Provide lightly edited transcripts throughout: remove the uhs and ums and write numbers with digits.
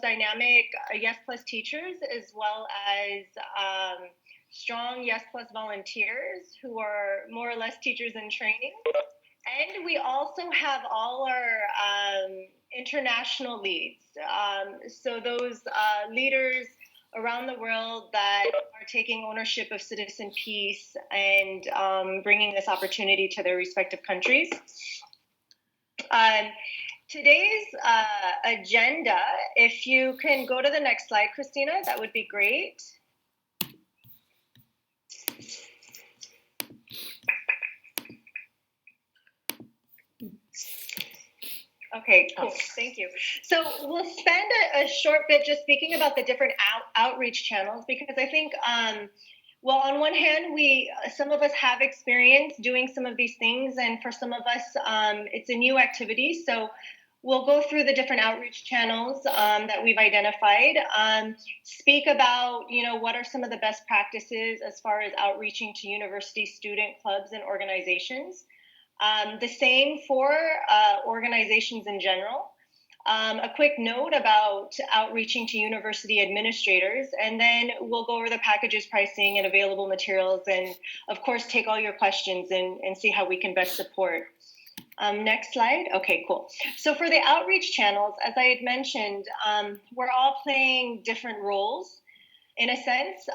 dynamic Yes Plus teachers, as well as strong Yes Plus volunteers who are more or less teachers in training. And we also have all our international leads. So those leaders around the world that are taking ownership of citizen peace and bringing this opportunity to their respective countries. Today's agenda, if you can go to the next slide, Christina, that would be great. Okay, cool. Thank you. So we'll spend a short bit just speaking about the different outreach channels, because I think, well, on one hand, some of us have experience doing some of these things, and for some of us, it's a new activity. So we'll go through the different outreach channels that we've identified, speak about, what are some of the best practices as far as outreaching to university student clubs and organizations. The same for organizations in general. A quick note about outreaching to university administrators, and then we'll go over the packages, pricing, and available materials, and of course take all your questions and see how we can best support. Next slide. Okay, cool. So for the outreach channels, as I had mentioned, we're all playing different roles. In a sense,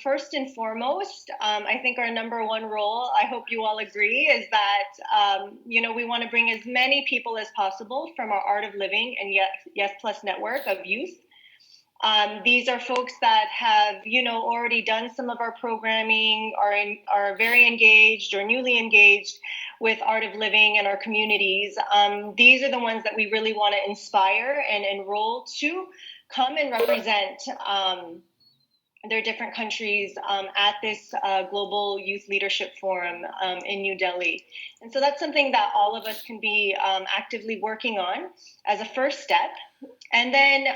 first and foremost, I think our number one role, I hope you all agree, is that, we want to bring as many people as possible from our Art of Living and Yes Plus network of youth. These are folks that have, already done some of our programming, are very engaged or newly engaged with Art of Living and our communities. These are the ones that we really want to inspire and enroll to come and represent their different countries at this Global Youth Leadership Forum in New Delhi. And so that's something that all of us can be actively working on as a first step. And then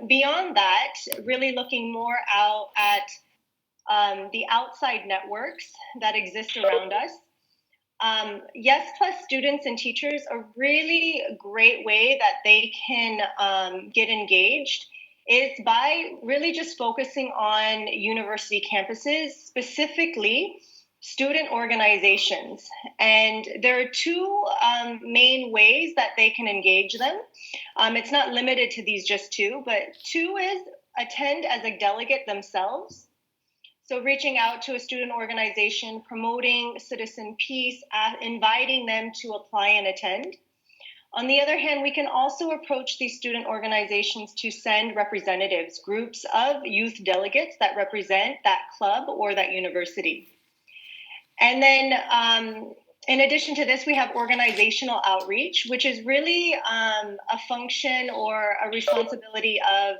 beyond that, really looking more out at the outside networks that exist around us. Yes Plus students and teachers, a really great way that they can get engaged is by really just focusing on university campuses, specifically student organizations. And there are two main ways that they can engage them. It's not limited to these just two, but two is attend as a delegate themselves. So reaching out to a student organization, promoting citizen peace, inviting them to apply and attend. On the other hand, we can also approach these student organizations to send representatives, groups of youth delegates that represent that club or that university. And then in addition to this, we have organizational outreach, which is really a function or a responsibility of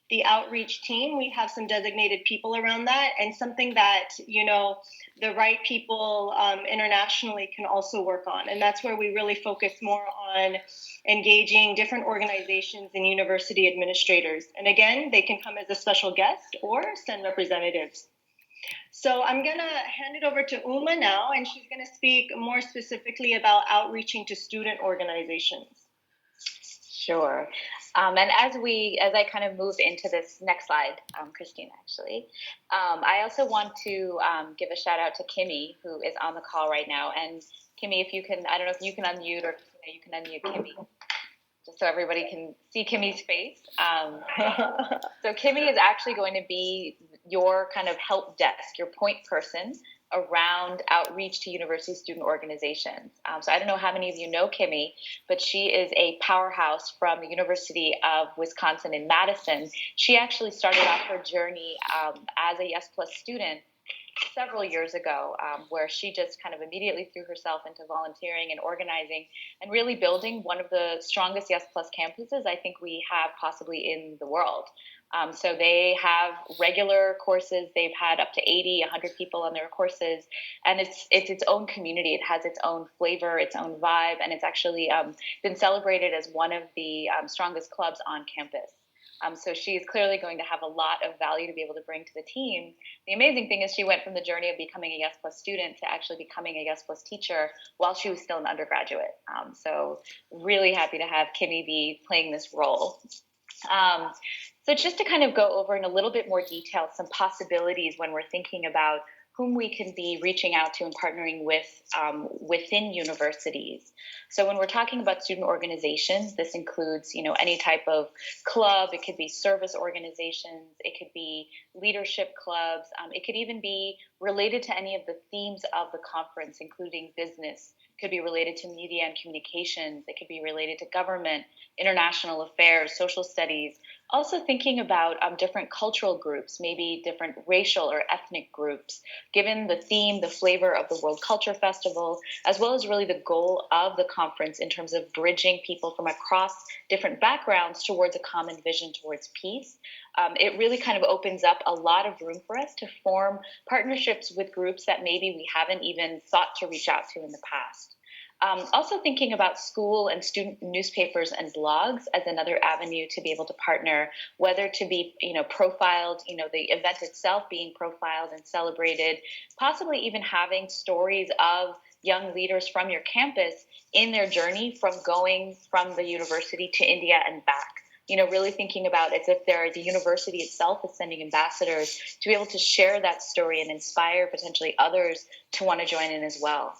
the outreach team. We have some designated people around that, and something that, the right people internationally can also work on. And that's where we really focus more on engaging different organizations and university administrators. And again, they can come as a special guest or send representatives. So I'm going to hand it over to Uma now, and she's going to speak more specifically about outreaching to student organizations. Sure. And as I kind of move into this next slide, Christine, actually, I also want to give a shout out to Kimmy, who is on the call right now. And Kimmy, if you can, I don't know if you can unmute, or you can unmute Kimmy, just so everybody can see Kimmy's face. So Kimmy is actually going to be your kind of help desk, your point person around outreach to university student organizations. So I don't know how many of you know Kimmy, but she is a powerhouse from the University of Wisconsin in Madison. She actually started off her journey as a Yes Plus student several years ago, where she just kind of immediately threw herself into volunteering and organizing and really building one of the strongest Yes Plus campuses I think we have possibly in the world. So they have regular courses. They've had up to 80, 100 people on their courses, and it's its own community. It has its own flavor, its own vibe, and it's actually been celebrated as one of the strongest clubs on campus. So she is clearly going to have a lot of value to be able to bring to the team. The amazing thing is she went from the journey of becoming a Yes Plus student to actually becoming a Yes Plus teacher while she was still an undergraduate. So really happy to have Kimmy be playing this role. So just to kind of go over in a little bit more detail some possibilities when we're thinking about whom we can be reaching out to and partnering with within universities. So when we're talking about student organizations, this includes, any type of club. It could be service organizations. It could be leadership clubs. It could even be related to any of the themes of the conference, including business. It could be related to media and communications. It could be related to government, international affairs, social studies. Also thinking about different cultural groups, maybe different racial or ethnic groups, given the theme, the flavor of the World Culture Festival, as well as really the goal of the conference in terms of bridging people from across different backgrounds towards a common vision towards peace. It really kind of opens up a lot of room for us to form partnerships with groups that maybe we haven't even thought to reach out to in the past. Also thinking about school and student newspapers and blogs as another avenue to be able to partner, whether to be, profiled, the event itself being profiled and celebrated, possibly even having stories of young leaders from your campus in their journey from going from the university to India and back. Really thinking about as if the university itself is sending ambassadors to be able to share that story and inspire potentially others to want to join in as well.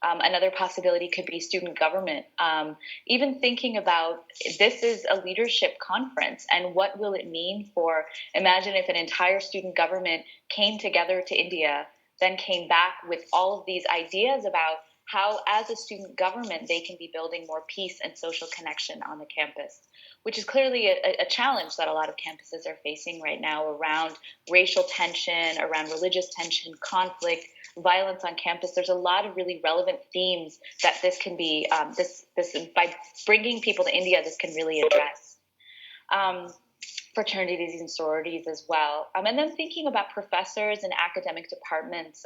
Another possibility could be student government. Even thinking about this is a leadership conference, and what will it mean for, imagine if an entire student government came together to India, then came back with all of these ideas about how, as a student government, they can be building more peace and social connection on the campus, which is clearly a challenge that a lot of campuses are facing right now around racial tension, around religious tension, conflict, violence on campus. There's a lot of really relevant themes that this can be, this by bringing people to India, this can really address. Fraternities and sororities as well. And then thinking about professors and academic departments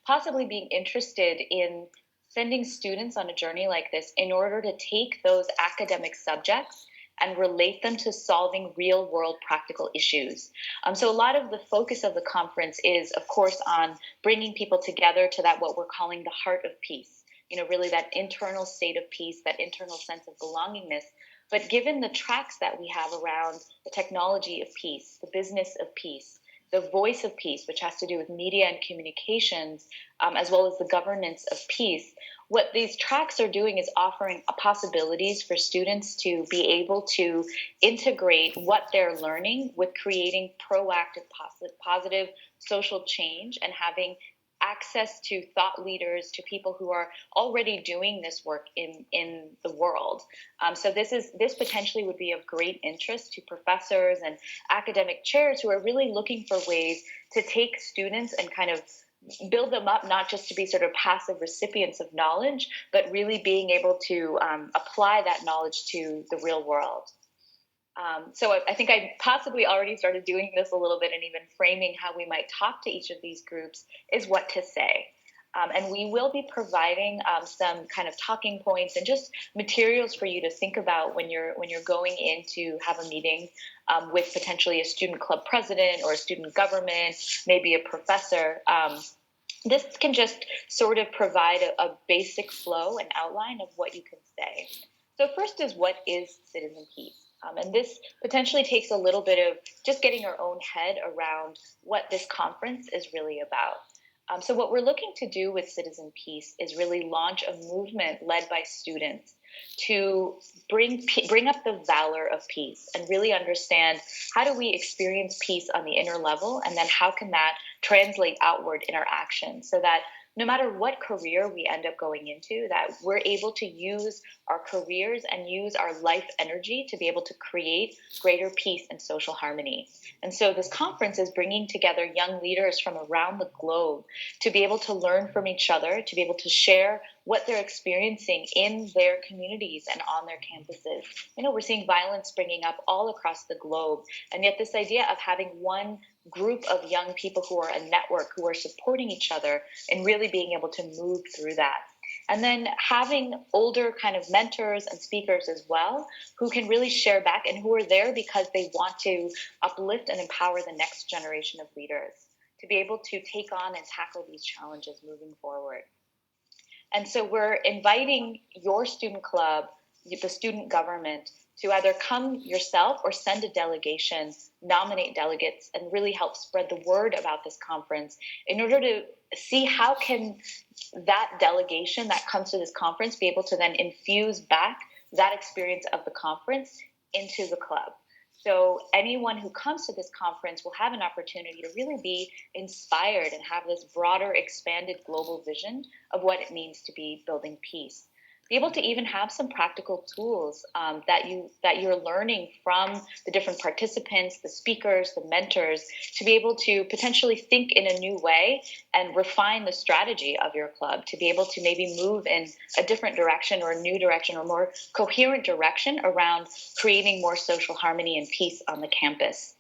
possibly being interested in sending students on a journey like this in order to take those academic subjects and relate them to solving real world practical issues. So a lot of the focus of the conference is, of course, on bringing people together to that, what we're calling the heart of peace, really that internal state of peace, that internal sense of belongingness. But given the tracks that we have around the technology of peace, the business of peace, the voice of peace, which has to do with media and communications, as well as the governance of peace, what these tracks are doing is offering possibilities for students to be able to integrate what they're learning with creating proactive, positive social change and having access to thought leaders, to people who are already doing this work in the world. So this potentially would be of great interest to professors and academic chairs who are really looking for ways to take students and kind of build them up, not just to be sort of passive recipients of knowledge, but really being able to apply that knowledge to the real world. So I think I possibly already started doing this a little bit, and even framing how we might talk to each of these groups is what to say. And we will be providing some kind of talking points and just materials for you to think about when you're going in to have a meeting with potentially a student club president or a student government, maybe a professor. This can just sort of provide a basic flow and outline of what you can say. So first is, what is citizen peace? And this potentially takes a little bit of just getting our own head around what this conference is really about. So what we're looking to do with Citizen Peace is really launch a movement led by students to bring up the valor of peace and really understand, how do we experience peace on the inner level, and then how can that translate outward in our actions, so that no matter what career we end up going into, that we're able to use our careers and use our life energy to be able to create greater peace and social harmony. And so this conference is bringing together young leaders from around the globe to be able to learn from each other, to be able to share what they're experiencing in their communities and on their campuses. We're seeing violence springing up all across the globe, and yet this idea of having one group of young people who are a network, who are supporting each other and really being able to move through that. And then having older kind of mentors and speakers as well, who can really share back and who are there because they want to uplift and empower the next generation of leaders to be able to take on and tackle these challenges moving forward. And so we're inviting your student club, the student government, to either come yourself or send a delegation, nominate delegates, and really help spread the word about this conference in order to see how can that delegation that comes to this conference be able to then infuse back that experience of the conference into the club. So anyone who comes to this conference will have an opportunity to really be inspired and have this broader, expanded global vision of what it means to be building peace. Be able to even have some practical tools that you're learning from the different participants, the speakers, the mentors, to be able to potentially think in a new way and refine the strategy of your club to be able to maybe move in a different direction or a new direction or more coherent direction around creating more social harmony and peace on the campus.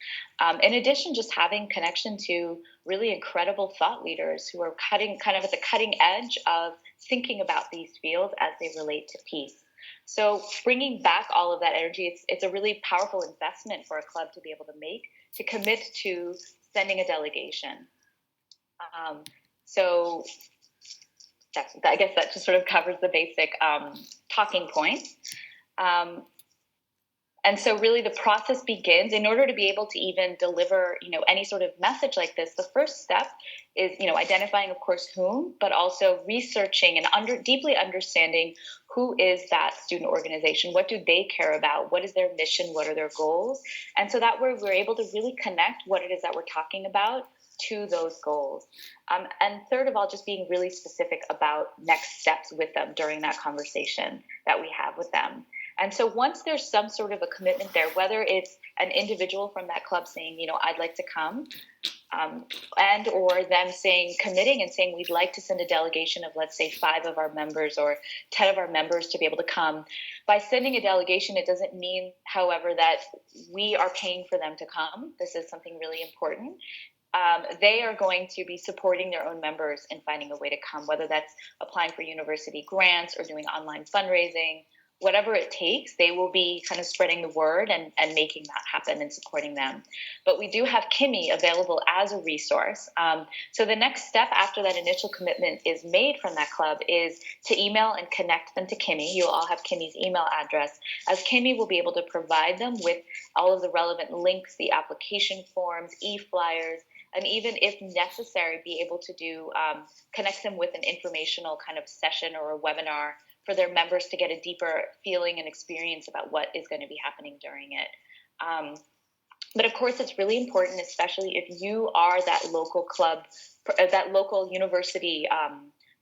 In addition, just having connection to really incredible thought leaders who are kind of at the cutting edge of thinking about these fields as they relate to peace. So bringing back all of that energy, it's a really powerful investment for a club to be able to make, to commit to sending a delegation. So I guess that just sort of covers the basic talking points. And so really the process begins in order to be able to even deliver, any sort of message like this. The first step is, identifying, of course, whom, but also researching and deeply understanding who is that student organization. What do they care about? What is their mission? What are their goals? And so that way we're able to really connect what it is that we're talking about to those goals. And third of all, just being really specific about next steps with them during that conversation that we have with them. And so once there's some sort of a commitment there, whether it's an individual from that club saying, I'd like to come, and or them committing and saying, we'd like to send a delegation of, let's say, 5 of our members or 10 of our members to be able to come. By sending a delegation, it doesn't mean, however, that we are paying for them to come. This is something really important. They are going to be supporting their own members in finding a way to come, whether that's applying for university grants or doing online fundraising. Whatever it takes, they will be kind of spreading the word and making that happen and supporting them. But we do have Kimmy available as a resource. So the next step after that initial commitment is made from that club is to email and connect them to Kimmy. You'll all have Kimmy's email address, as Kimmy will be able to provide them with all of the relevant links, the application forms, e-flyers, and even if necessary, be able to do connect them with an informational kind of session or a webinar for their members to get a deeper feeling and experience about what is going to be happening during it. But of course, it's really important, especially if you are that local club, that local university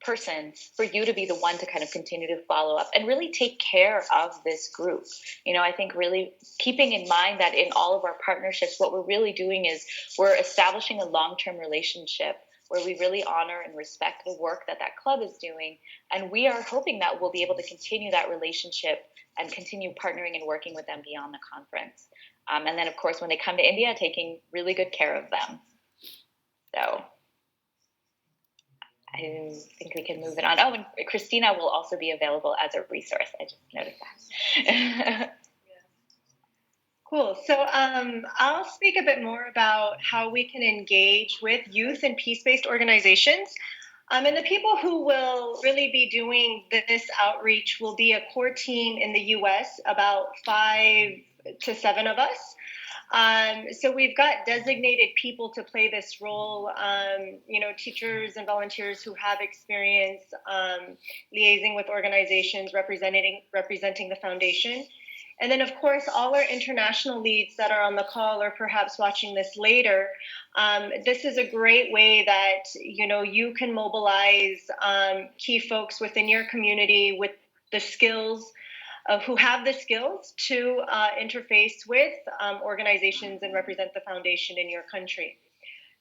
person, for you to be the one to kind of continue to follow up and really take care of this group. I think really keeping in mind that in all of our partnerships, what we're really doing is we're establishing a long-term relationship where we really honor and respect the work that club is doing. And we are hoping that we'll be able to continue that relationship and continue partnering and working with them beyond the conference. And then, of course, when they come to India, taking really good care of them. So I think we can move it on. Oh, and Christina will also be available as a resource. I just noticed that. Cool. So I'll speak a bit more about how we can engage with youth and peace-based organizations. And the people who will really be doing this outreach will be a core team in the US, about 5 to 7 of us. So we've got designated people to play this role, teachers and volunteers who have experience liaising with organizations representing the foundation. And then, of course, all our international leads that are on the call or perhaps watching this later, this is a great way that, you can mobilize key folks within your community with the skills, who have the skills to interface with organizations and represent the foundation in your country.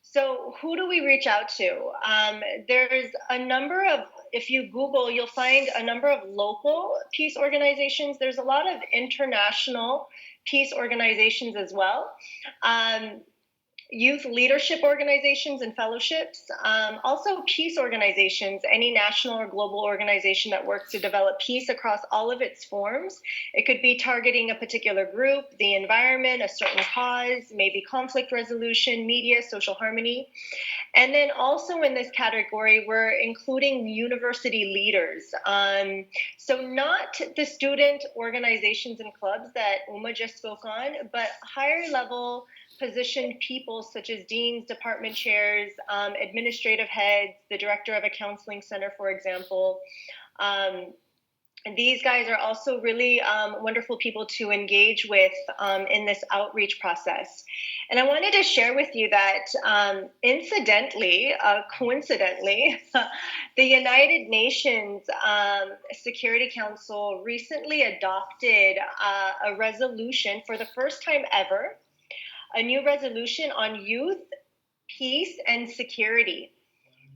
So who do we reach out to? There's a number of, if you Google, you'll find a number of local peace organizations. There's a lot of international peace organizations as well. Youth leadership organizations and fellowships, also peace organizations, any national or global organization that works to develop peace across all of its forms. It could be targeting a particular group, the environment, a certain cause, maybe conflict resolution, media, social harmony. And then also in this category, we're including university leaders. So not the student organizations and clubs that Uma just spoke on, but higher level positioned people such as deans, department chairs, administrative heads, the director of a counseling center, for example. And these guys are also really wonderful people to engage with in this outreach process. And I wanted to share with you that incidentally, coincidentally, the United Nations Security Council recently adopted a resolution for the first time ever, a new resolution on youth, peace, and security.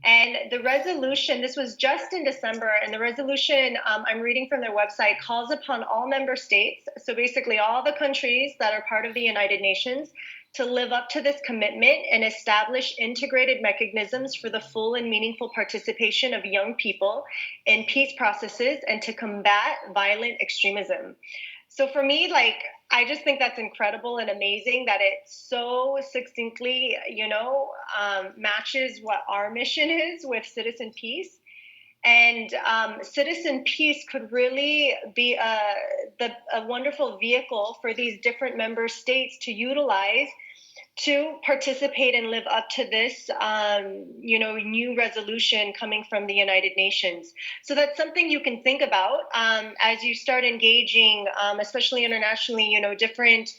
And the resolution, this was just in December, and the resolution I'm reading from their website calls upon all member states, so basically all the countries that are part of the United Nations, to live up to this commitment and establish integrated mechanisms for the full and meaningful participation of young people in peace processes and to combat violent extremism. So for me, like, I just think that's incredible and amazing that it so succinctly, matches what our mission is with Citizen Peace. And Citizen Peace could really be a wonderful vehicle for these different member states to utilize to participate and live up to this, new resolution coming from the United Nations. So that's something you can think about as you start engaging, especially internationally, different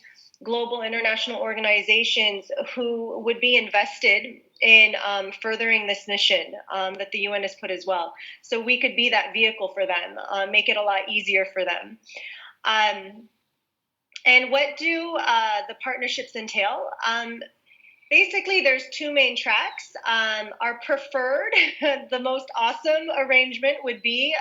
global international organizations who would be invested in furthering this mission that the UN has put as well. So we could be that vehicle for them, make it a lot easier for them. And what do the partnerships entail? Basically, there's two main tracks. Our preferred, the most awesome arrangement would be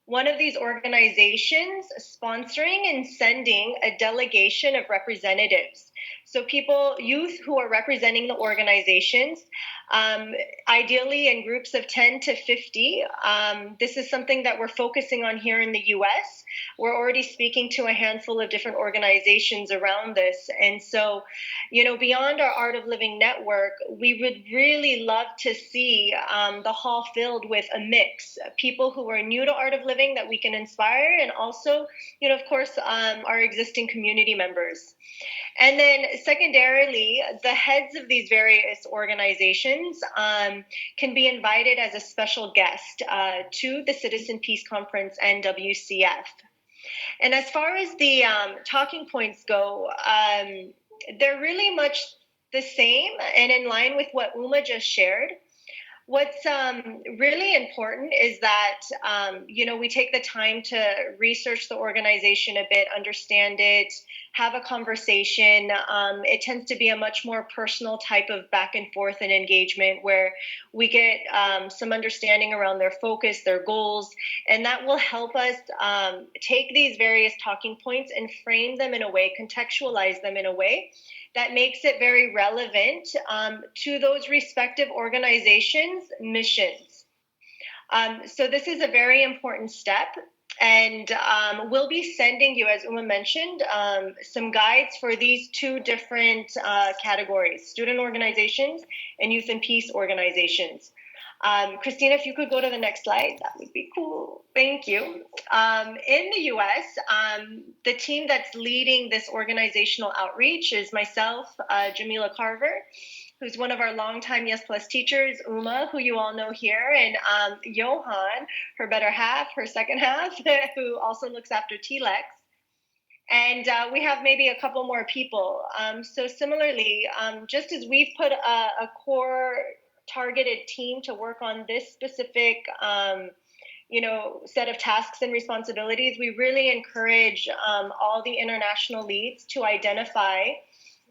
one of these organizations sponsoring and sending a delegation of representatives. So people, youth who are representing the organizations, ideally in groups of 10 to 50. This is something that we're focusing on here in the US. We're already speaking to a handful of different organizations around this. And so, beyond our Art of Living network, we would really love to see the hall filled with a mix of people who are new to Art of Living that we can inspire, and also, of course, our existing community members. And then secondarily, the heads of these various organizations can be invited as a special guest to the Citizen Peace Conference and WCF. And as far as the talking points go, they're really much the same and in line with what Uma just shared. What's really important is that, we take the time to research the organization a bit, understand it, have a conversation. It tends to be a much more personal type of back and forth and engagement where we get some understanding around their focus, their goals, and that will help us take these various talking points and frame them in a way, contextualize them in a way that makes it very relevant to those respective organizations' missions. So this is a very important step. And we'll be sending you, as Uma mentioned, some guides for these two different categories, student organizations and youth and peace organizations. Christina, if you could go to the next slide, that would be cool. Thank you. In the US, the team that's leading this organizational outreach is myself, Jamila Carver, who's one of our longtime Yes Plus teachers, Uma, who you all know here, and Johan, her better half, her second half, who also looks after TLEX. And we have maybe a couple more people. So similarly, just as we've put a core targeted team to work on this specific set of tasks and responsibilities, we really encourage all the international leads to identify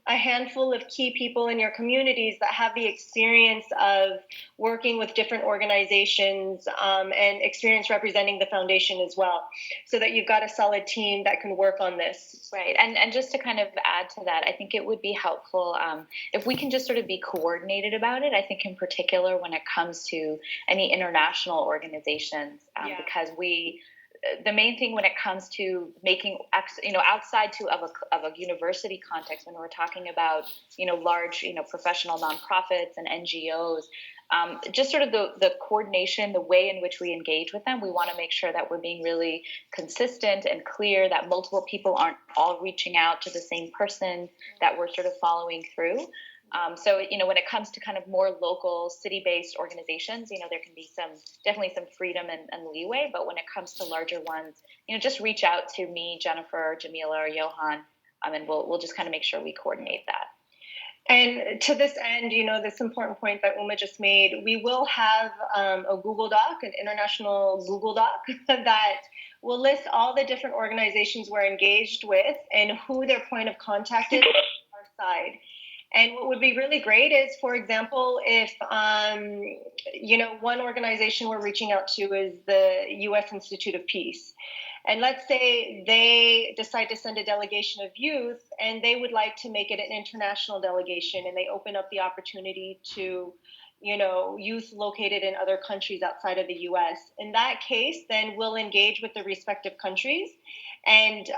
a handful of key people in your communities that have the experience of working with different organizations and experience representing the foundation as well, so that you've got a solid team that can work on this. Right. And just to kind of add to that, I think it would be helpful if we can just sort of be coordinated about it. I think in particular when it comes to any international organizations, because we the main thing when it comes to making, outside of a university context, when we're talking about, large, professional nonprofits and NGOs, just sort of the coordination, the way in which we engage with them, we want to make sure that we're being really consistent and clear, that multiple people aren't all reaching out to the same person, that we're sort of following through. So, when it comes to kind of more local city-based organizations, there can be definitely some freedom and leeway, but when it comes to larger ones, just reach out to me, Jennifer, Jamila, or Johan, and we'll just kind of make sure we coordinate that. And to this end, this important point that Uma just made, we will have a Google Doc, an international Google Doc that will list all the different organizations we're engaged with and who their point of contact is on our side. And what would be really great is, for example, if, one organization we're reaching out to is the U.S. Institute of Peace. And let's say they decide to send a delegation of youth and they would like to make it an international delegation, and they open up the opportunity to, youth located in other countries outside of the U.S. In that case, then we'll engage with the respective countries and,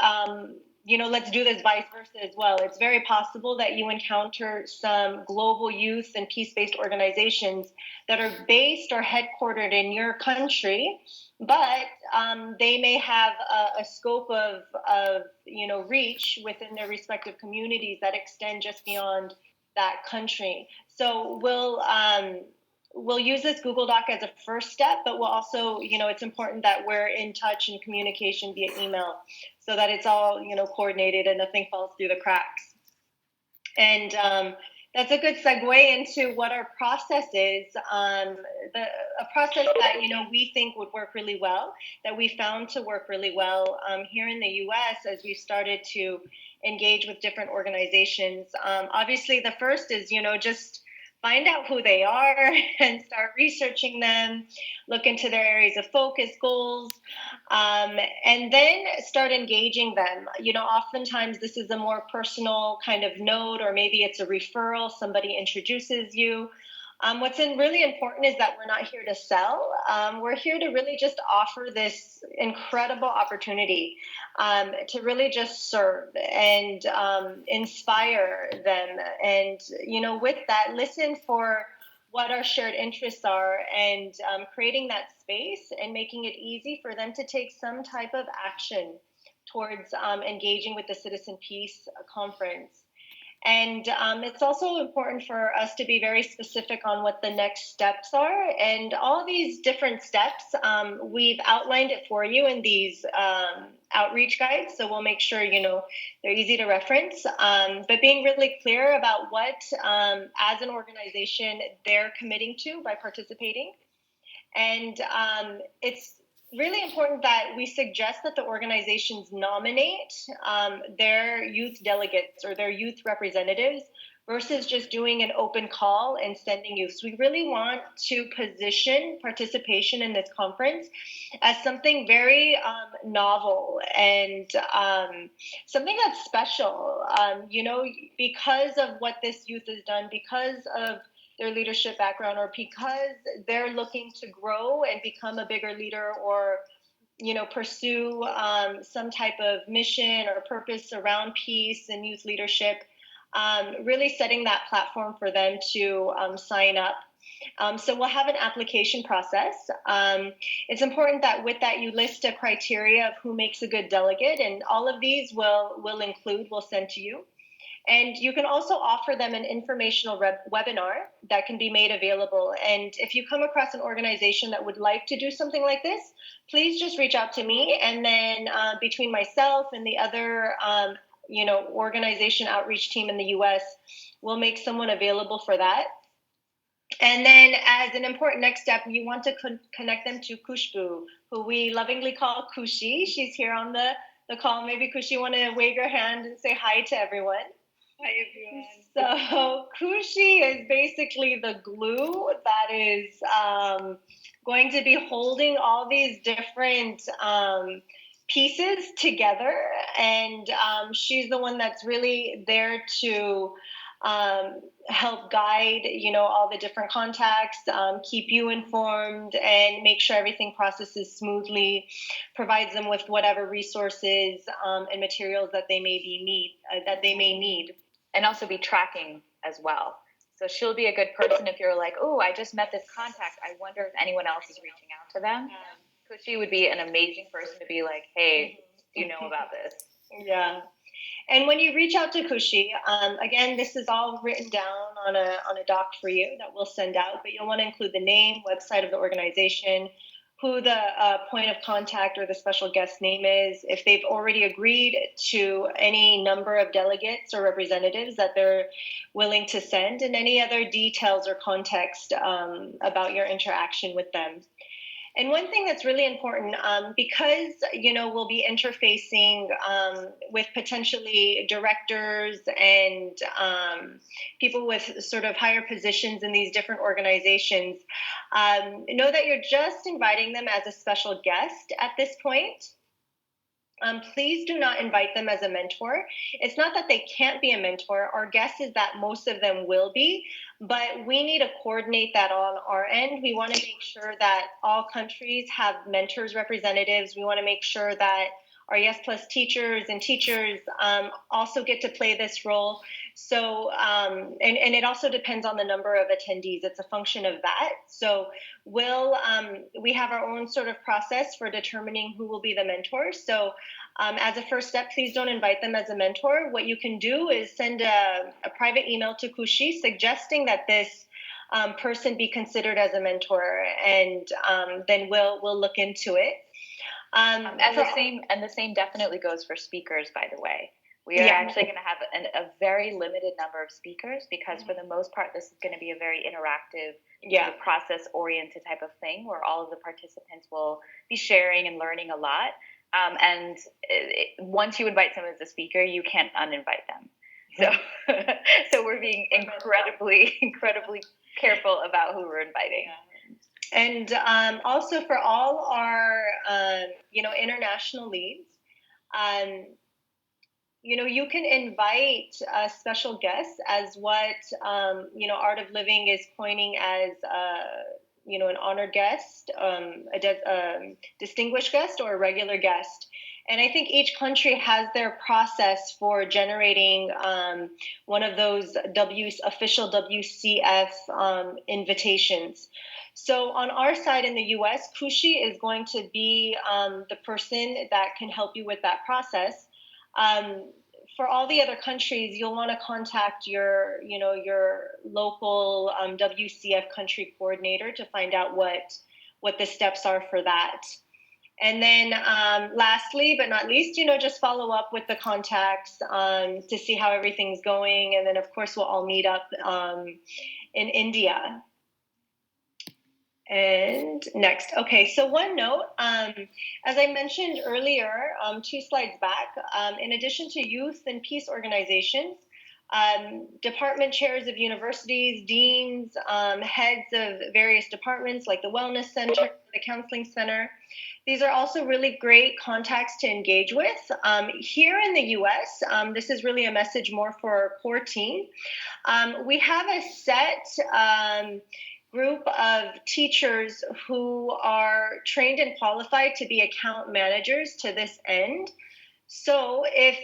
let's do this vice versa as well. It's very possible that you encounter some global youth and peace-based organizations that are based or headquartered in your country, but they may have a scope of reach within their respective communities that extend just beyond that country. So we'll use this Google Doc as a first step, but we'll also, it's important that we're in touch and communication via email so that it's all, coordinated and nothing falls through the cracks. And that's a good segue into what our process is. A process that, we think would work really well, that we found to work really well here in the US as we started to engage with different organizations. Obviously, the first is, just find out who they are and start researching them, look into their areas of focus, goals, and then start engaging them. Oftentimes this is a more personal kind of note, or maybe it's a referral, somebody introduces you. What's really important is that we're not here to sell. We're here to really just offer this incredible opportunity to really just serve and inspire them. And, with that, listen for what our shared interests are and creating that space and making it easy for them to take some type of action towards engaging with the Citizen Peace Conference. And it's also important for us to be very specific on what the next steps are. And all these different steps, we've outlined it for you in these outreach guides. So we'll make sure, they're easy to reference. But being really clear about what, as an organization, they're committing to by participating. And it's really important that we suggest that the organizations nominate their youth delegates or their youth representatives versus just doing an open call and sending youth. So we really want to position participation in this conference as something very novel and something that's special, because of what this youth has done, because of their leadership background, or because they're looking to grow and become a bigger leader, or pursue some type of mission or purpose around peace and youth leadership, really setting that platform for them to sign up. So we'll have an application process. It's important that with that you list a criteria of who makes a good delegate, and all of these we'll send to you. And you can also offer them an informational webinar that can be made available. And if you come across an organization that would like to do something like this, please just reach out to me. And then between myself and the other, organization outreach team in the US, we'll make someone available for that. And then as an important next step, you want to connect them to Kushbu, who we lovingly call Kushi. She's here on the call. Maybe Kushi, you want to wave your hand and say hi to everyone? Hi, everyone. So Kushi is basically the glue that is going to be holding all these different pieces together. And she's the one that's really there to help guide, all the different contacts, keep you informed, and make sure everything processes smoothly, provides them with whatever resources and materials that they may need. And also be tracking as well. So she'll be a good person if you're like, oh, I just met this contact. I wonder if anyone else is reaching out to them. Because she would be an amazing person to be like, hey, do you know about this? Yeah. And when you reach out to Kushi, again, this is all written down on a doc for you that we'll send out, but you'll want to include the name, website of the organization, who the point of contact or the special guest name is, if they've already agreed to any number of delegates or representatives that they're willing to send, and any other details or context about your interaction with them. And one thing that's really important, because we'll be interfacing with potentially directors and people with sort of higher positions in these different organizations, know that you're just inviting them as a special guest at this point. Please do not invite them as a mentor. It's not that they can't be a mentor. Our guess is that most of them will be, but we need to coordinate that on our end. We want to make sure that all countries have mentors representatives. We want to make sure that our Yes Plus teachers and teachers also get to play this role. So, and it also depends on the number of attendees. It's a function of that. So we have our own sort of process for determining who will be the mentor. So as a first step, please don't invite them as a mentor. What you can do is send a private email to Kushi suggesting that this person be considered as a mentor, and then we'll look into it. And the same definitely goes for speakers, by the way. We are actually going to have a very limited number of speakers, because for the most part, this is going to be a very interactive, process-oriented type of thing, where all of the participants will be sharing and learning a lot. And once you invite someone as a speaker, you can't uninvite them. So we're being incredibly careful about who we're inviting. And also for all our, international leads, you can invite special guests as what, Art of Living is coining as, an honored guest, a distinguished guest, or a regular guest. And I think each country has their process for generating one of those official WCF invitations. So on our side in the US, Kushi is going to be the person that can help you with that process. For all the other countries, you'll want to contact your local WCF country coordinator to find out what the steps are for that. And then lastly, but not least, just follow up with the contacts to see how everything's going. And then, of course, we'll all meet up in India. And next. Okay, so one note, as I mentioned earlier, 2 slides back, in addition to youth and peace organizations, department chairs of universities, deans, heads of various departments like the Wellness Center, the Counseling Center, these are also really great contacts to engage with. Here in the US, this is really a message more for our core team. We have a set group of teachers who are trained and qualified to be account managers to this end. So if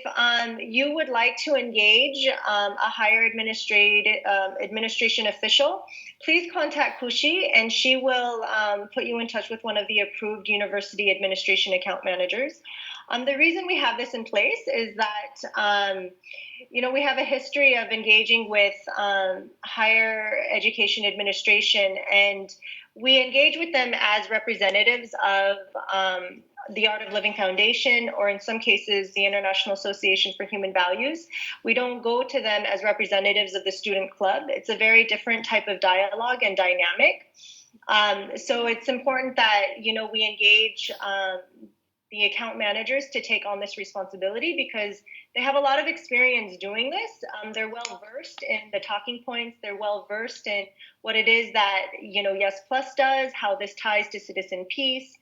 you would like to engage a higher administration official, please contact Kushi, and she will put you in touch with one of the approved university administration account managers. The reason we have this in place is that we have a history of engaging with higher education administration, and we engage with them as representatives of the Art of Living Foundation, or in some cases, the International Association for Human Values. We don't go to them as representatives of the student club. It's a very different type of dialogue and dynamic. So it's important that, we engage the account managers to take on this responsibility, because they have a lot of experience doing this. They're well versed in the talking points. They're well versed in what it is that, Yes Plus does, how this ties to Citizen Peace.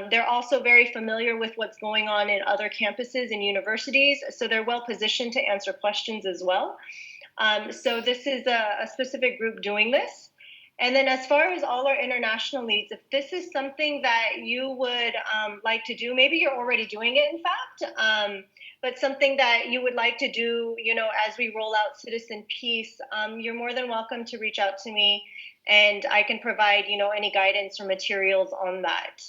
They're also very familiar with what's going on in other campuses and universities, so they're well positioned to answer questions as well. So this is a specific group doing this. And then as far as all our international leads, if this is something that you would like to do, maybe you're already doing it, in fact, but something that you would like to do, as we roll out Citizen Peace, you're more than welcome to reach out to me, and I can provide, any guidance or materials on that.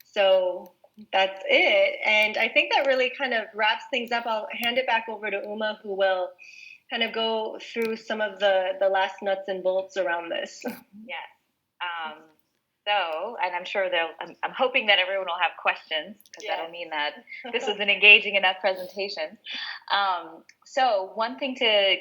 So that's it. And I think that really kind of wraps things up. I'll hand it back over to Uma, who will kind of go through some of the last nuts and bolts around this. Yes. And I'm sure I'm hoping that everyone will have questions, because that'll mean that this is an engaging enough presentation. So one thing to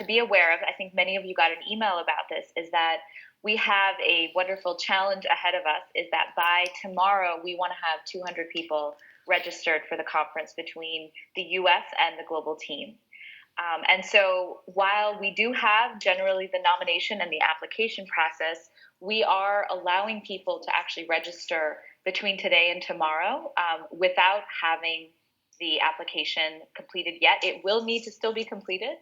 be aware of, I think many of you got an email about this, is that we have a wonderful challenge ahead of us, is that by tomorrow we want to have 200 people registered for the conference between the US and the global team. And so while we do have generally the nomination and the application process, we are allowing people to actually register between today and tomorrow without having the application completed yet. It will need to still be completed,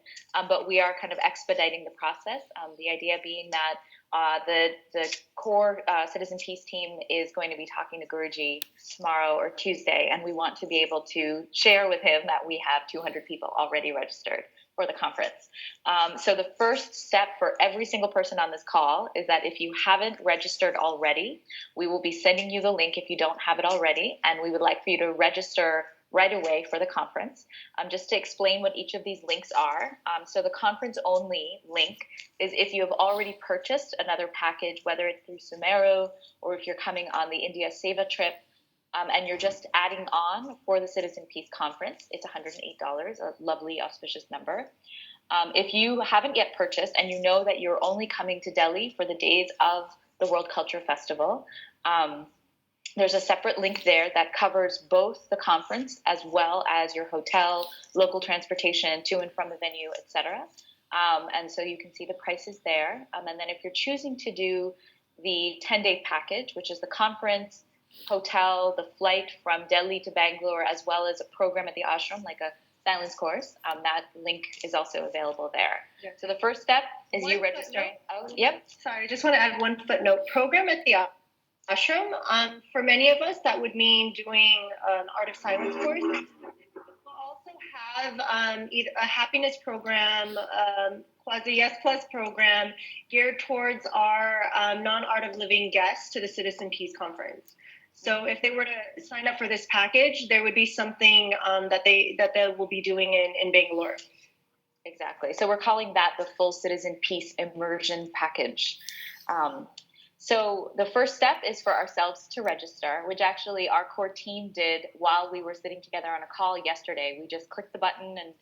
but we are kind of expediting the process. The idea being that the core Citizen Peace team is going to be talking to Guruji tomorrow or Tuesday, and we want to be able to share with him that we have 200 people already registered for the conference. So the first step for every single person on this call is that if you haven't registered already, we will be sending you the link if you don't have it already, and we would like for you to register right away for the conference. Just to explain what each of these links are. So the conference only link is if you have already purchased another package, whether it's through Sumeru or if you're coming on the India Seva trip, and you're just adding on for the Citizen Peace Conference. It's $108, a lovely auspicious number. If you haven't yet purchased and you know that you're only coming to Delhi for the days of the World Culture Festival, there's a separate link there that covers both the conference as well as your hotel, local transportation to and from the venue, etc. And so you can see the prices there. And then if you're choosing to do the 10-day package, which is the conference, hotel, the flight from Delhi to Bangalore, as well as a program at the ashram, like a silence course, that link is also available there. Yeah. So the first step is you registering. Oh, yep. Sorry, I just want to add one footnote. Program at the ashram, for many of us, that would mean doing an Art of Silence course. We'll also have either a happiness program, quasi Yes Plus program geared towards our non-Art of Living guests to the Citizen Peace Conference. So if they were to sign up for this package, there would be something that they will be doing in Bangalore. Exactly. So we're calling that the full Citizen Peace Immersion Package. So the first step is for ourselves to register, which actually our core team did while we were sitting together on a call yesterday. We just clicked the button and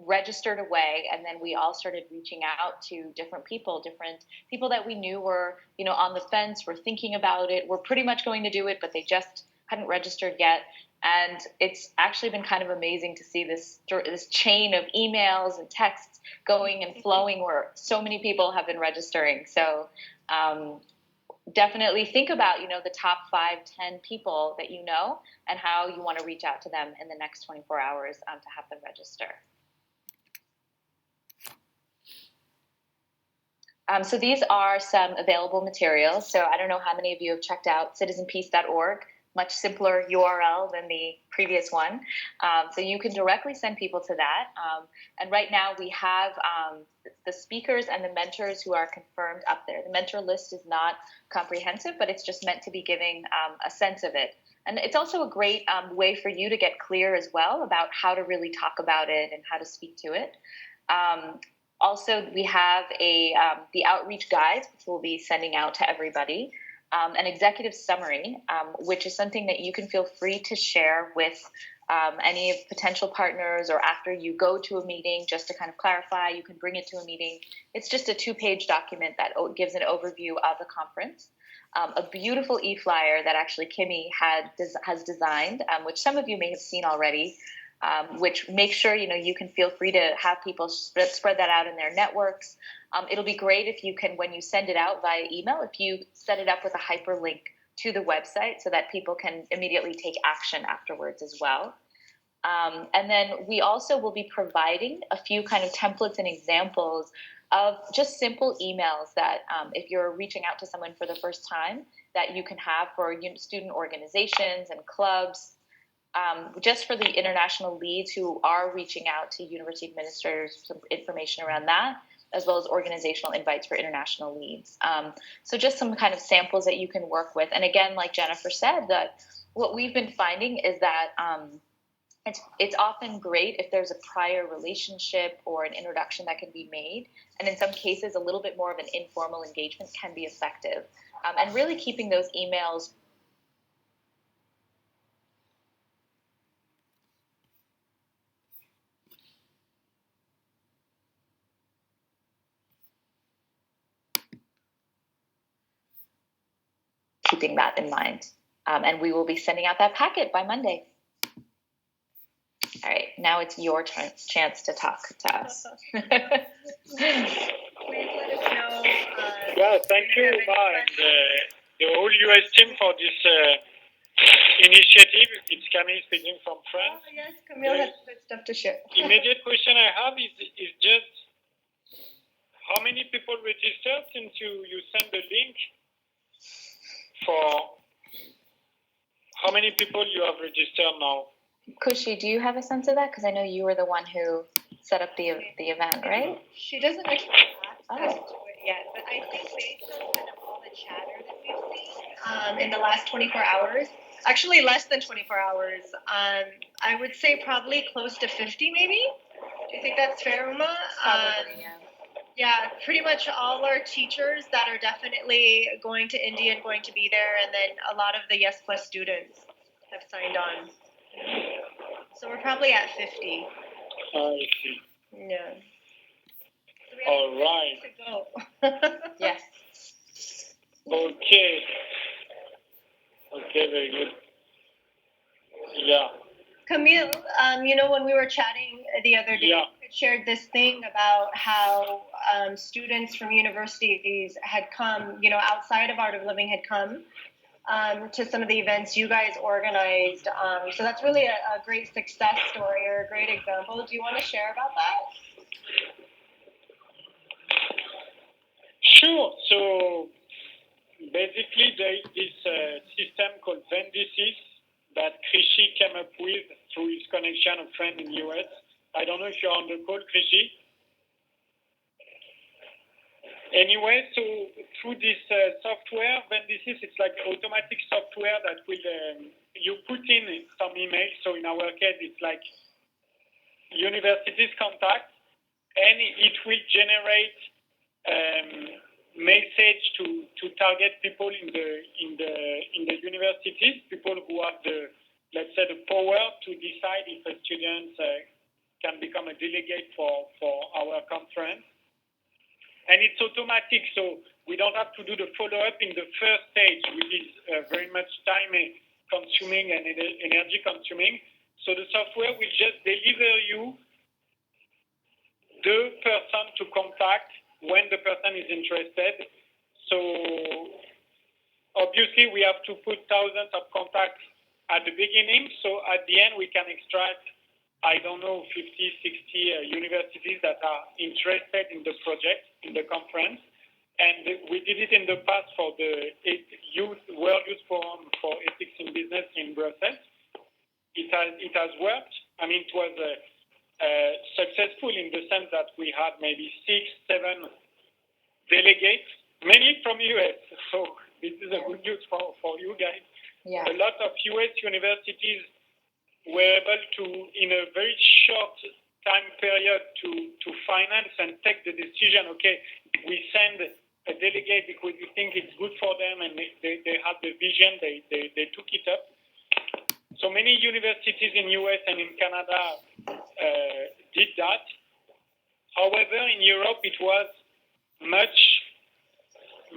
registered away, and then we all started reaching out to different people that we knew were, on the fence, were thinking about it, were pretty much going to do it, but they just hadn't registered yet. And it's actually been kind of amazing to see this chain of emails and texts going and flowing where so many people have been registering. So definitely think about, the top 5-10 people that you know and how you want to reach out to them in the next 24 hours to have them register. So these are some available materials. So I don't know how many of you have checked out citizenpeace.org, much simpler URL than the previous one. So you can directly send people to that. And right now we have the speakers and the mentors who are confirmed up there. The mentor list is not comprehensive, but it's just meant to be giving a sense of it. And it's also a great way for you to get clear as well about how to really talk about it and how to speak to it. Also, we have the outreach guides, which we'll be sending out to everybody, an executive summary, which is something that you can feel free to share with any potential partners, or after you go to a meeting, just to kind of clarify, you can bring it to a meeting. It's just a 2-page document that gives an overview of the conference. A beautiful e-flyer that actually Kimmy has designed, which some of you may have seen already, which makes sure, you can feel free to have people spread that out in their networks. It'll be great if you can, when you send it out via email, if you set it up with a hyperlink to the website so that people can immediately take action afterwards as well. And then we also will be providing a few kind of templates and examples of just simple emails that if you're reaching out to someone for the first time, that you can have for student organizations and clubs, just for the international leads who are reaching out to university administrators, some information around that, as well as organizational invites for international leads. So just some kind of samples that you can work with. And again, like Jennifer said, that what we've been finding is that it's often great if there's a prior relationship or an introduction that can be made. And in some cases, a little bit more of an informal engagement can be effective. And really keeping those emails keeping that in mind. And we will be sending out that packet by Monday. All right, now it's your chance to talk to us. Please let us know. Thank you, Uma, and the whole US team for this initiative. It's Camille speaking from France. Oh, yes, Camille has good stuff to share. Immediate question I have is just how many people registered since you sent the link for how many people you have registered now? Kushi, do you have a sense of that? Because I know you were the one who set up the event, right? She doesn't actually have access to it yet, but I think based on kind of all the chatter that we've seen in the last 24 hours, actually less than 24 hours, I would say probably close to 50 maybe. Do you think that's fair, Uma? Probably, yeah. Yeah, pretty much all our teachers that are definitely going to India and going to be there, and then a lot of the Yes Plus students have signed on. So we're probably at 50. I see. Yeah. So we have All right. to go. Yes. Okay. Okay, very good. Yeah. Camille, when we were chatting the other day, Yeah. you shared this thing about how students from universities had come, outside of Art of Living had come to some of the events you guys organized. So that's really a great success story or a great example. Do you want to share about that? Sure. So basically, there is this system called Vendices that Krishi came up with through his connection, a friend in the US. I don't know if you're on the call, Krishi. Anyway, so through this software, Vendices, it's like automatic software that will, you put in some email. So in our case, it's like universities contact, and it will generate message to target people in the universities, people who have the, let's say, the power to decide if a student can become a delegate for our conference. And it's automatic, so we don't have to do the follow-up in the first stage, which is very much time-consuming and energy-consuming. So the software will just deliver you the person to contact when the person is interested. So obviously, we have to put thousands of contacts at the beginning. So at the end, we can extract, 50, 60 universities that are interested in the project, in the conference. And we did it in the past for the World Youth Forum for Ethics in Business in Brussels. It has worked. I mean, it was successful in the sense that we had maybe 6, 7 delegates, many from US. So this is a good news for you guys. Yeah. A lot of US universities were able to, in a very short time period, to finance and take the decision, okay, we send a delegate because we think it's good for them, and they had the vision, they took it up. So many universities in US and in Canada did that. However, in Europe, it was much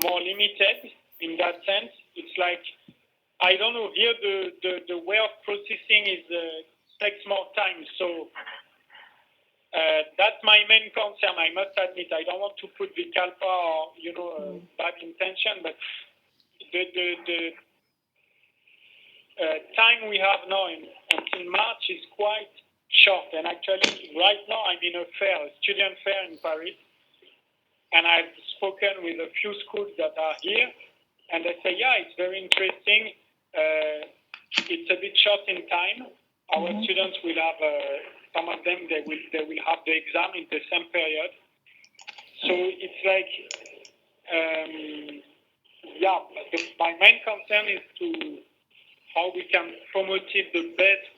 more limited in that sense. It's like, I don't know, here the way of processing takes more time. So that's my main concern, I must admit. I don't want to put the Kalpa or, bad intention, but time we have now until March is quite short. And actually, right now I'm in a student fair in Paris, and I've spoken with a few schools that are here, and they say, yeah, it's very interesting. It's a bit short in time. Our students will have some of them. They will have the exam in the same period. So it's like, my main concern is to how we can promote it the best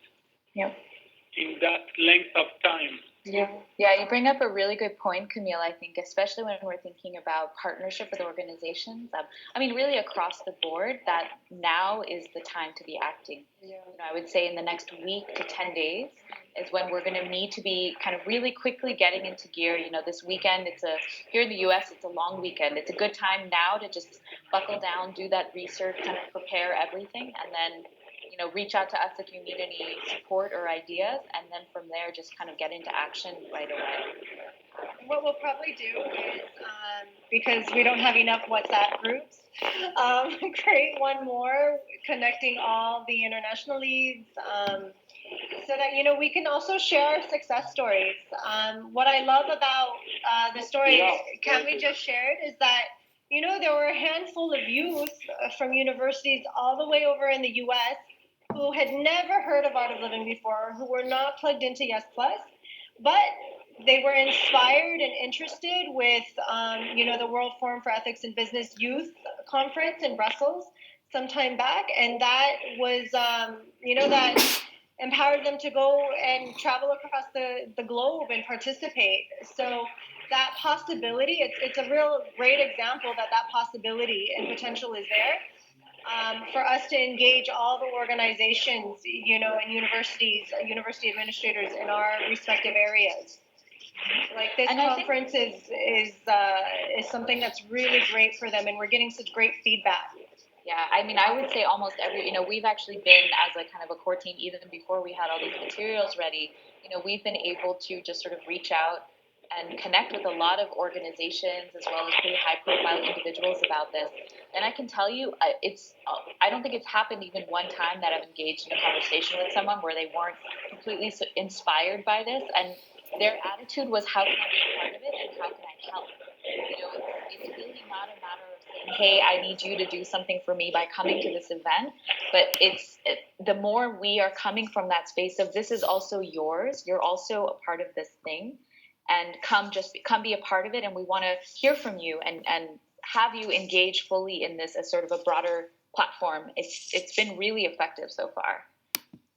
in that length of time. Yeah, you bring up a really good point, Camille, I think, especially when we're thinking about partnership with organizations. Really across the board, that now is the time to be acting. I would say in the next week to 10 days is when we're going to need to be kind of really quickly getting into gear. This weekend, here in the US, it's a long weekend. It's a good time now to just buckle down, do that research, kind of prepare everything, and then reach out to us if you need any support or ideas, and then from there, just kind of get into action right away. What we'll probably do is, because we don't have enough WhatsApp groups, create one more connecting all the international leads, so that, we can also share our success stories. What I love about the story Cami just shared is that, there were a handful of youth from universities all the way over in the US who had never heard of Art of Living before, who were not plugged into Yes Plus, but they were inspired and interested with, the World Forum for Ethics in Business Youth Conference in Brussels some time back, and that was, that empowered them to go and travel across the globe and participate. So that possibility, it's a real great example that possibility and potential is there. For us to engage all the organizations, and university administrators in our respective areas. Like this conference is something that's really great for them, and we're getting such great feedback. Yeah, I would say almost every, we've actually been as a kind of a core team, even before we had all these materials ready, we've been able to just sort of reach out and connect with a lot of organizations as well as pretty high-profile individuals about this. And I can tell you, I don't think it's happened even one time that I've engaged in a conversation with someone where they weren't completely inspired by this, and their attitude was, how can I be a part of it and how can I help? It's really not a matter of saying, hey, I need you to do something for me by coming to this event, but the more we are coming from that space of, this is also yours, you're also a part of this thing, and come be a part of it, and we want to hear from you and have you engage fully in this as sort of a broader platform. It's been really effective so far.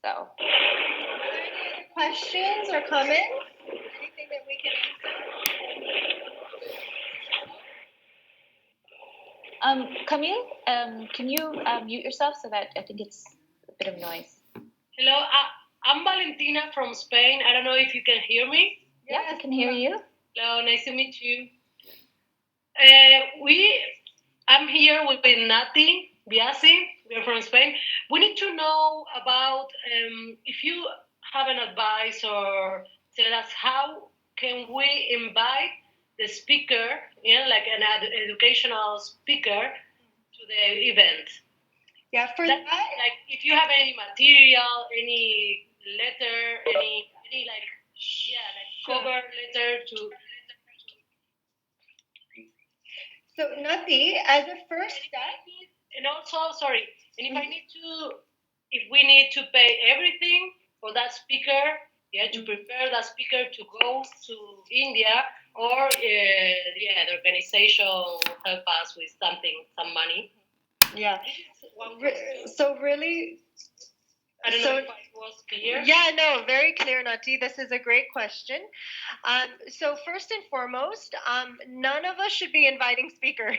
So, are there any other questions or comments? Anything that we can answer? Camille, can you mute yourself so that I think it's a bit of noise? Hello, I'm Valentina from Spain. I don't know if you can hear me. Yeah, I can hear you. Hello, nice to meet you. I'm here with Nati Biasi. We're from Spain. We need to know about if you have an advice or tell us how can we invite the speaker, like an educational speaker, to the event. Yeah, for that, like if you have any material, any letter, any cover letter to. So Nati, as a first step, and also, sorry, and if we need to pay everything for that speaker, to prepare that speaker to go to India, or the organization will help us with some money. Yeah. So really, I don't know if it was clear. Yeah, no, very clear, Nati. This is a great question. So first and foremost, none of us should be inviting speakers.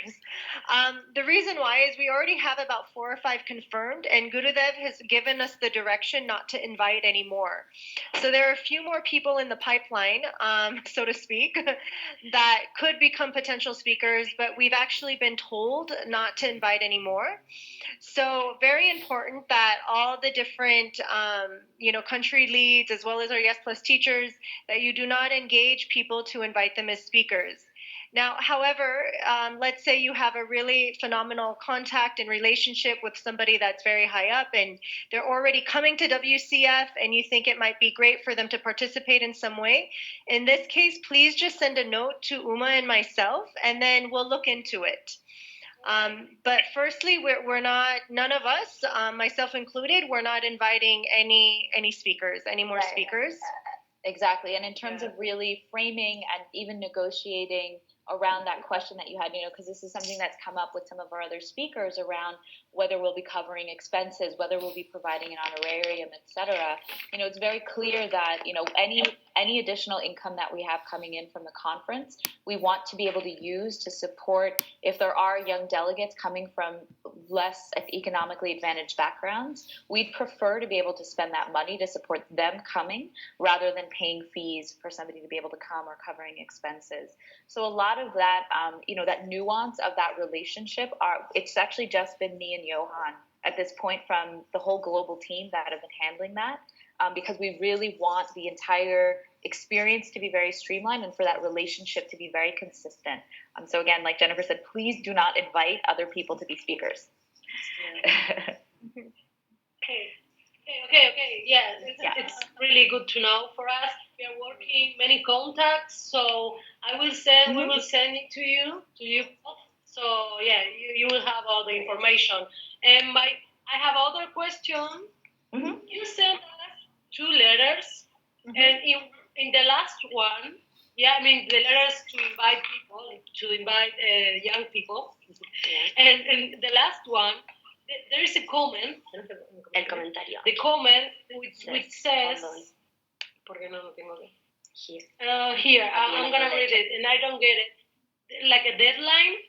The reason why is we already have about 4 or 5 confirmed, and Gurudev has given us the direction not to invite anymore. So there are a few more people in the pipeline, so to speak, that could become potential speakers, but we've actually been told not to invite anymore. So very important that all the different, country leads, as well as our Yes Plus teachers, that you do not engage people to invite them as speakers. Now, however, let's say you have a really phenomenal contact and relationship with somebody that's very high up and they're already coming to WCF and you think it might be great for them to participate in some way. In this case, please just send a note to Uma and myself and then we'll look into it. But firstly, we're not, none of us, myself included, we're not inviting any speakers, any more Right. speakers. Exactly. And in terms of really framing and even negotiating around that question that you had, because this is something that's come up with some of our other speakers around whether we'll be covering expenses, whether we'll be providing an honorarium, et cetera. It's very clear that, any additional income that we have coming in from the conference, we want to be able to use to support if there are young delegates coming from less economically advantaged backgrounds. We'd prefer to be able to spend that money to support them coming rather than paying fees for somebody to be able to come or covering expenses. So a lot of that, that nuance of that relationship, it's actually just been me and Johan at this point from the whole global team that have been handling that, because we really want the entire experience to be very streamlined and for that relationship to be very consistent. So again, like Jennifer said, please do not invite other people to be speakers. Yeah. Okay. Yeah, it's really good to know for us. We are working many contacts, so we will send it to you. So yeah, you will have all the information. And I have other question. You sent us 2 letters, and in the last one, the letters to invite young people, and the last one. There is a comment. El comentario. The comment which says, here, I'm going to read it, and I don't get it. Like a deadline.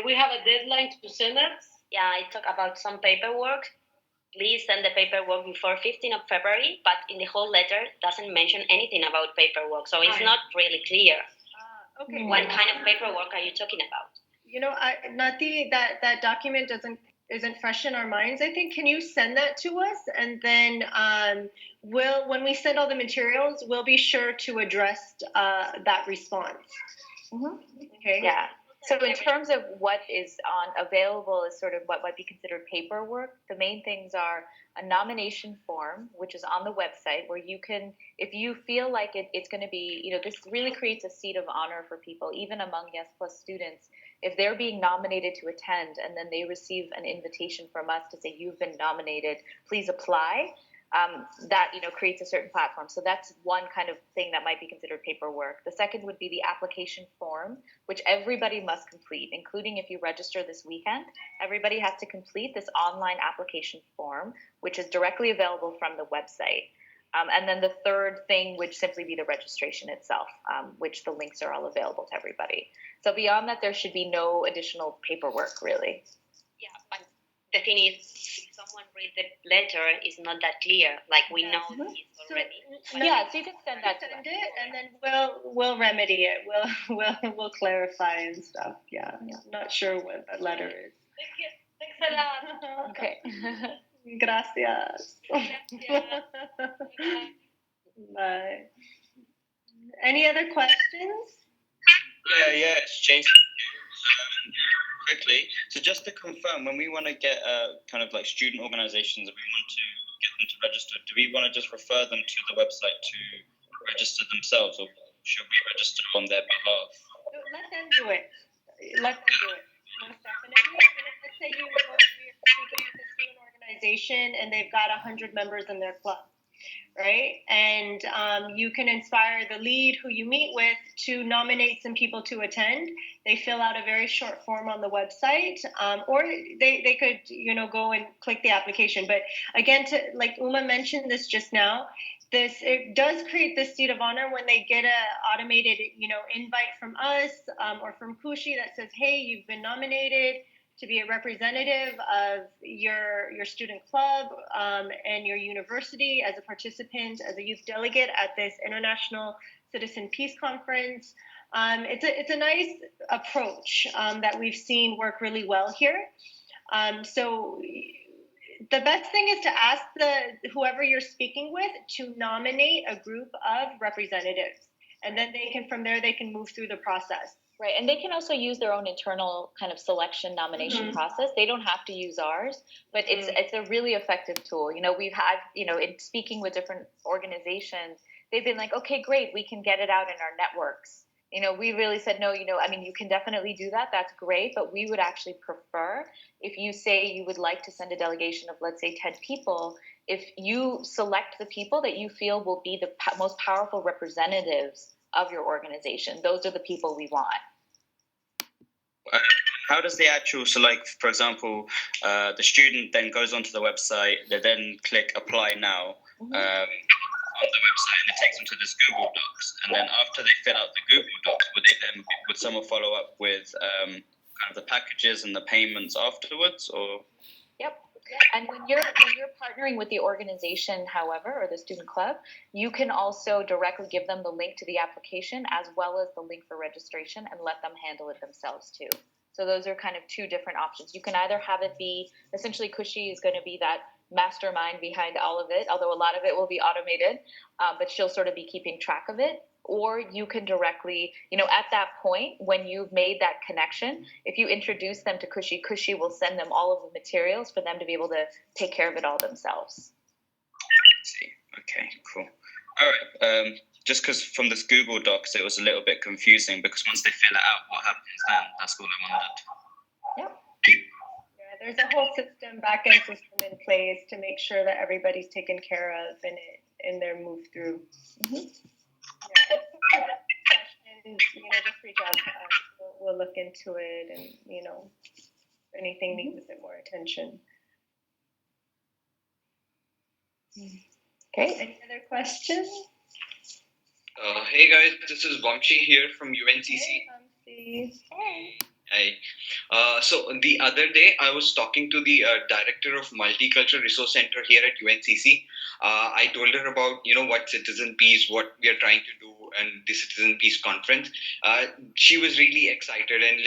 We have a deadline to send us. Yeah, I talk about some paperwork. Please send the paperwork before 15th of February, but in the whole letter doesn't mention anything about paperwork, so it's not really clear. Okay. What kind of paperwork are you talking about? Nati, that document isn't fresh in our minds. I think, can you send that to us? And then when we send all the materials, we'll be sure to address that response. Okay. Yeah. So in terms of what is available as sort of what might be considered paperwork, the main things are a nomination form, which is on the website, where you can, if you feel like it's going to be, this really creates a seat of honor for people, even among Yes Plus students. If they're being nominated to attend and then they receive an invitation from us to say, you've been nominated, please apply, that, creates a certain platform. So that's one kind of thing that might be considered paperwork. The second would be the application form, which everybody must complete, including if you register this weekend. Everybody has to complete this online application form, which is directly available from the website. And then the third thing would simply be the registration itself, which the links are all available to everybody. So beyond that, there should be no additional paperwork, really. Yeah, but the thing is, if someone read the letter, it's not that clear. Like, we know this already. So you can send that to us. It, and then we'll remedy it. We'll clarify and stuff. Yeah. Not sure what that letter is. Thank you. Thanks a lot. Okay. Gracias. Bye. Any other questions? Yeah, it's Jason. Quickly, so just to confirm, when we want to get kind of like student organizations and we want to get them to register, do we want to just refer them to the website to register themselves, or should we register on their behalf? Let them do it. Most definitely. Let's say you're speaking with a student organization and they've got 100 members in their club, right? And you can inspire the lead who you meet with to nominate some people to attend. They fill out a very short form on the website, or they could, go and click the application. But again, like Uma mentioned this just now, it does create this seat of honor when they get a automated, invite from us or from Kushi that says, hey, you've been nominated to be a representative of your student club and your university as a participant, as a youth delegate at this International Citizen Peace Conference. It's a nice approach that we've seen work really well here. So the best thing is to ask whoever you're speaking with to nominate a group of representatives. And then from there, they can move through the process. Right, and they can also use their own internal kind of selection nomination process. They don't have to use ours, but it's a really effective tool. We've had, in speaking with different organizations, they've been like, okay, great, we can get it out in our networks. We really said, no, you can definitely do that. That's great, but we would actually prefer if you say you would like to send a delegation of, let's say, 10 people, if you select the people that you feel will be the most powerful representatives of your organization. Those are the people we want. How does the actual, so like, for example, the student then goes onto the website, they then click apply now on the website, and it takes them to this Google Docs. And then after they fill out the Google Docs, would someone follow up with kind of the packages and the payments afterwards, or? Yep. And when you're partnering with the organization, however, or the student club, you can also directly give them the link to the application as well as the link for registration and let them handle it themselves too. So those are kind of two different options. You can either have it be, essentially Kushi is going to be that mastermind behind all of it, although a lot of it will be automated, but she'll sort of be keeping track of it. Or you can directly, at that point, when you've made that connection, if you introduce them to Kushi, Kushi will send them all of the materials for them to be able to take care of it all themselves. I see. Okay, cool. All right. Just because from this Google Docs, it was a little bit confusing because once they fill it out, what happens then? That's all I wondered. Yep. Yeah, there's a whole back-end system in place to make sure that everybody's taken care of in their move through. Mm-hmm. Yeah, questions, just reach out to us. We'll look into it, and if anything needs a bit more attention. Okay. Any other questions? Hey guys, this is Vamshi here from UNCC. Hey, Vamshi. Hey. Hi. So the other day, I was talking to the director of Multicultural Resource Center here at UNCC. I told her about, what Citizen Peace, what we are trying to do, and the Citizen Peace Conference. She was really excited, and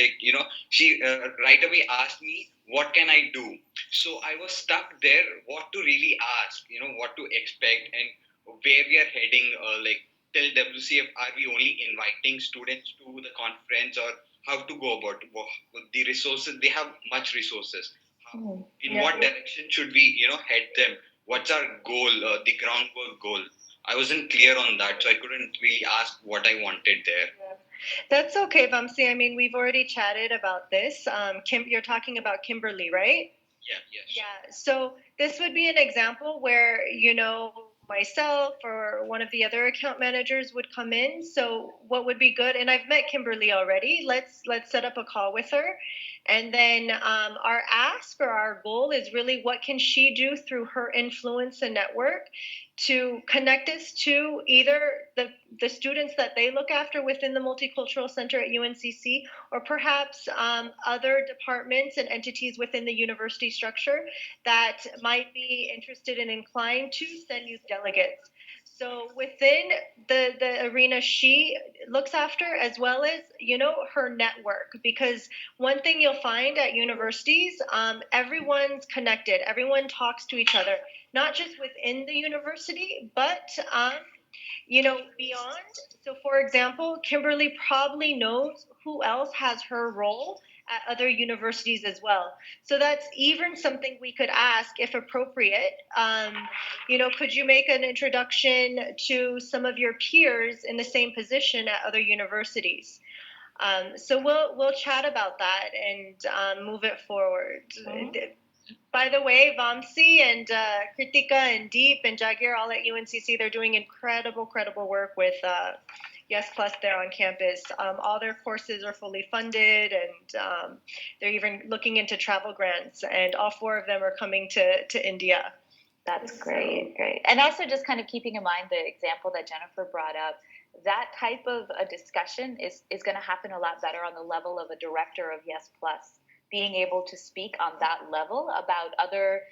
she right away asked me, what can I do? So I was stuck there, what to really ask, what to expect, and where we are heading. Tell WCF, are we only inviting students to the conference, or how to go about the resources? They have much resources. In what direction should we, head them? What's our goal, the groundwork goal? I wasn't clear on that, so I couldn't really ask what I wanted there. Yeah. That's okay, Vamsi. I mean, we've already chatted about this. You're talking about Kimberly, right? Yeah, yes. Yeah, so this would be an example where, myself or one of the other account managers would come in. So what would be good, and I've met Kimberly already, let's set up a call with her. And then our ask or our goal is really what can she do through her influence and network to connect us to either the students that they look after within the Multicultural Center at UNCC, or perhaps other departments and entities within the university structure that might be interested and inclined to send youth delegates. So within the arena she looks after, as well as, her network, because one thing you'll find at universities, everyone's connected, everyone talks to each other, not just within the university, but beyond. So for example, Kimberly probably knows who else has her role at other universities as well. So that's even something we could ask if appropriate. Could you make an introduction to some of your peers in the same position at other universities? So we'll chat about that and move it forward. By the way, Vamsi and Kritika and Deep and Jagir, all at UNCC, they're doing incredible work with Yes Plus there on campus. All their courses are fully funded, and they're even looking into travel grants, and all 4 of them are coming to India. That's great. And also just kind of keeping in mind the example that Jennifer brought up, that type of a discussion is going to happen a lot better on the level of a director of Yes Plus, being able to speak on that level about other,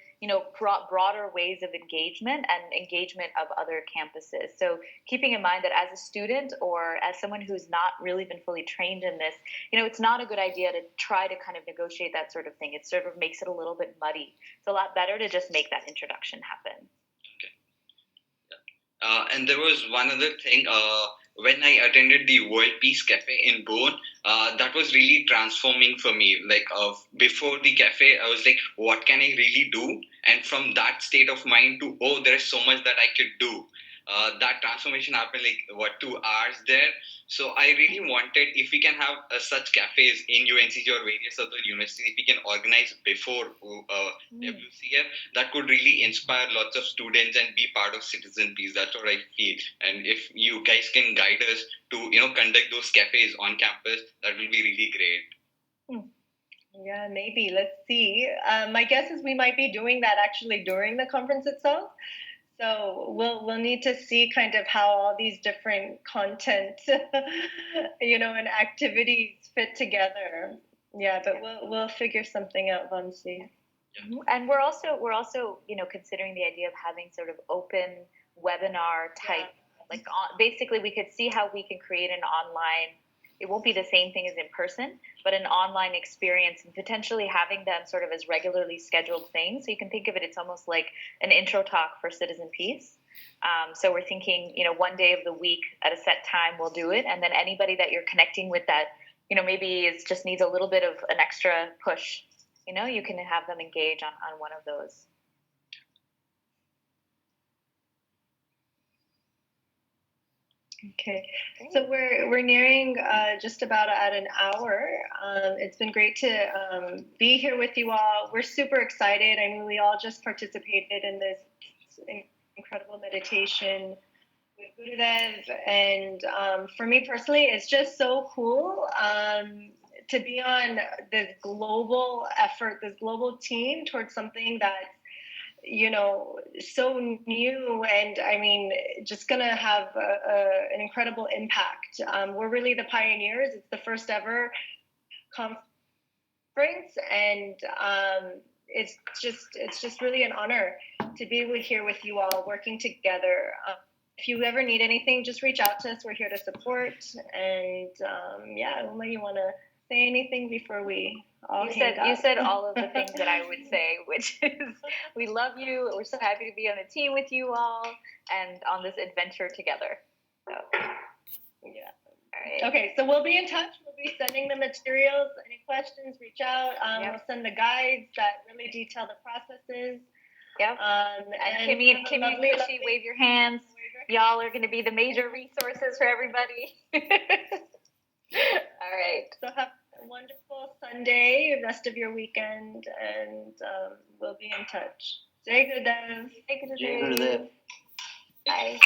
broader ways of engagement and engagement of other campuses. So keeping in mind that as a student or as someone who's not really been fully trained in this, it's not a good idea to try to kind of negotiate that sort of thing. It sort of makes it a little bit muddy. It's a lot better to just make that introduction happen. Okay. And there was one other thing. when I attended the World Peace Cafe in Bonn, that was really transforming for me. Like before the cafe, I was like, what can I really do? And from that state of mind to, oh, there is so much that I could do. That transformation happened like 2 hours there. So I really wanted, if we can have such cafes in UNCG or various other universities, if we can organize before WCF, that could really inspire lots of students and be part of citizen peace. That's what I feel. And if you guys can guide us to conduct those cafes on campus, that will be really great. Yeah, maybe. Let's see. My guess is we might be doing that actually during the conference itself. So we'll need to see kind of how all these different content, and activities fit together. Yeah, but we'll figure something out, Vamsi. And we're also considering the idea of having sort of open webinar type, basically we could see how we can create an online. It won't be the same thing as in person, but an online experience, and potentially having them sort of as regularly scheduled things. So you can think of it, it's almost like an intro talk for Citizen Peace. So we're thinking, one day of the week at a set time we'll do it. And then anybody that you're connecting with that, maybe just needs a little bit of an extra push, you can have them engage on one of those. Okay, so we're nearing just about at an hour. It's been great to be here with you all. We're super excited. I mean, we all just participated in this incredible meditation with Gurudev, and for me personally, it's just so cool to be on this global effort, this global team towards something that's so new, and I mean, just gonna have an incredible impact. We're really the pioneers. It's the first ever conference, and it's just really an honor to be here with you all, working together. If you ever need anything, just reach out to us. We're here to support. And Uma, you want to say anything before we all You said all of the things that I would say, which is we love you. We're so happy to be on the team with you all and on this adventure together. So, yeah. All right. Okay, so we'll be in touch. We'll be sending the materials. Any questions, reach out. We'll send the guides that really detail the processes. Yep. And Kimmy and Chrissy, wave your hands. Y'all are going to be the major resources for everybody. All right. So have a wonderful Sunday, rest of your weekend, and we'll be in touch. Jai Gurudev. Jai Gurudev. Bye.